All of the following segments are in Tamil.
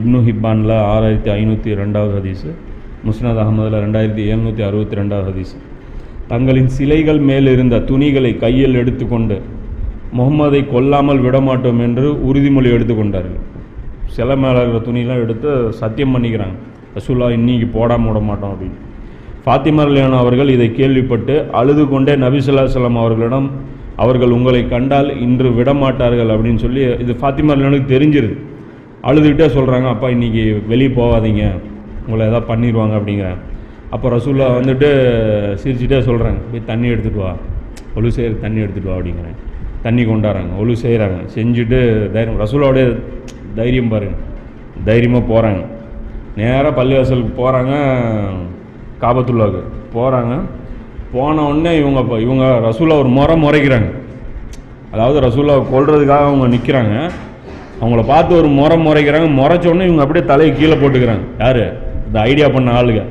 இப்னு ஹிப்பானில் 6502 ஹதீஸு, முஸ்னத் அகமதில் 2762 ஹதீஸ். தங்களின் சிலைகள் மேல் இருந்த துணிகளை கையில் எடுத்துக்கொண்டு முகமதை கொல்லாமல் விடமாட்டோம் என்று உறுதிமொழி எடுத்துக்கொண்டார்கள். சிலை மேலே இருக்கிற துணியெலாம் எடுத்து சத்தியம் பண்ணிக்கிறாங்க, ரசூலுல்லாஹ் இன்னைக்கு போடாமல் விட மாட்டோம் அப்படின்னு. ஃபாத்திமா ரலியல்லாஹு அவர்கள் இதை கேள்விப்பட்டு அழுது கொண்டே நபி ஸல்லல்லாஹு அலைஹி வஸல்லம் அவர்களிடம், அவர்கள் உங்களை கண்டால் இன்று விடமாட்டார்கள் அப்படின்னு சொல்லி, இது ஃபாத்திமா ரலியல்லாஹுக்கு தெரிஞ்சிருது. அழுதுகிட்டே சொல்கிறாங்க, அப்பா இன்றைக்கி வெளியே போகாதீங்க, உங்களை எதாவது பண்ணிடுவாங்க அப்படிங்கிறாங்க. அப்போ ரசூலுல்லாஹ் வந்துட்டு சிரிச்சுட்டே சொல்கிறாங்க, போய் தண்ணி எடுத்துகிட்டு வா, ஒழு செய்கிற தண்ணி எடுத்துகிட்டு வா அப்படிங்கிறாங்க. தண்ணி கொண்டாடுறாங்க, ஒழு செய்கிறாங்க, செஞ்சுட்டு தைரியம், ரசூலுல்லாஹ்வுடைய தைரியம் பாருங்கள், தைரியமாக போகிறாங்க. நேராக பள்ளிவாசலுக்கு போகிறாங்க, காபத்துல்லாவுக்கு போகிறாங்க. போன உடனே இவங்க ரசூலுல்லாஹ் ஒரு முறைக்கிறாங்க. அதாவது ரசூலுல்லாஹ் கொல்றதுக்காக அவங்க நிற்கிறாங்க, அவங்கள பார்த்து ஒரு முறைக்கிறாங்க. முறைச்ச உடனே இவங்க அப்படியே தலையை கீழே போட்டுக்கிறாங்க. யார் இந்த ஐடியா பண்ண ஆளுங்க,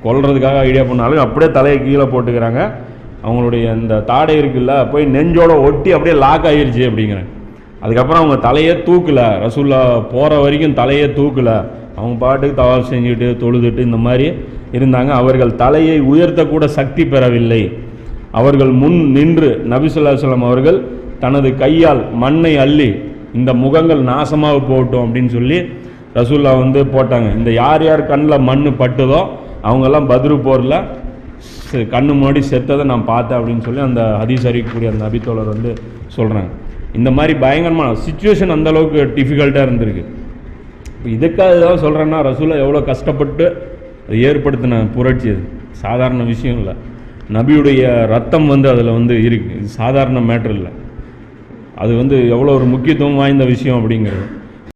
கொல்றதுக்காக ஐடியா பண்ண ஆளுங்க அப்படியே தலையை கீழே போட்டுக்கிறாங்க. அவங்களுடைய இந்த தாடை இருக்குல்ல, போய் நெஞ்சோட ஒட்டி அப்படியே லாக் ஆகிருச்சு அப்படிங்கிறாங்க. அதுக்கப்புறம் அவங்க தலையே தூக்கலை, ரசூலுல்லாஹ் போகிற வரைக்கும் தலையே தூக்கலை. அவங்க பாட்டுக்கு தவாஃப் செஞ்சுட்டு தொழுதுட்டு இந்த மாதிரி இருந்தாங்க. அவர்கள் தலையை உயர்த்தக்கூட சக்தி பெறவில்லை. அவர்கள் முன் நின்று நபி ஸல்லல்லாஹு அலைஹி வஸல்லம் அவர்கள் தனது கையால் மண்ணை அள்ளி இந்த முகங்கள் நாசமாக போகட்டும் அப்படின்னு சொல்லி ரசூலுல்லாஹ் வந்து போட்டாங்க. இந்த யார் யார் கண்ணில் மண் பட்டுதோ அவங்கெல்லாம் பத்ரு போரில் கண்ணு முன்னாடி செத்ததை நான் பார்த்தேன் அப்படின்னு சொல்லி அந்த ஹதீஸ் அறிவிக்கக்கூடிய அந்த நபித்தோழர் வந்து சொல்கிறாங்க. இந்த மாதிரி பயங்கரமான சிச்சுவேஷன் அந்தளவுக்கு டிஃபிகல்ட்டாக இருந்திருக்கு. இப்போ இதுக்காக தான் சொல்கிறேன்னா, ரசூலுல்லாஹ் எவ்வளோ கஷ்டப்பட்டு அது ஏற்படுத்தின புரட்சி, அது சாதாரண விஷயம் இல்லை. நபியுடைய ரத்தம் வந்து அதில் வந்து இருக்குது, இது சாதாரண மேட்ரு இல்லை. அது வந்து எவ்வளோ ஒரு முக்கியத்துவம் வாய்ந்த விஷயம் அப்படிங்கிறது.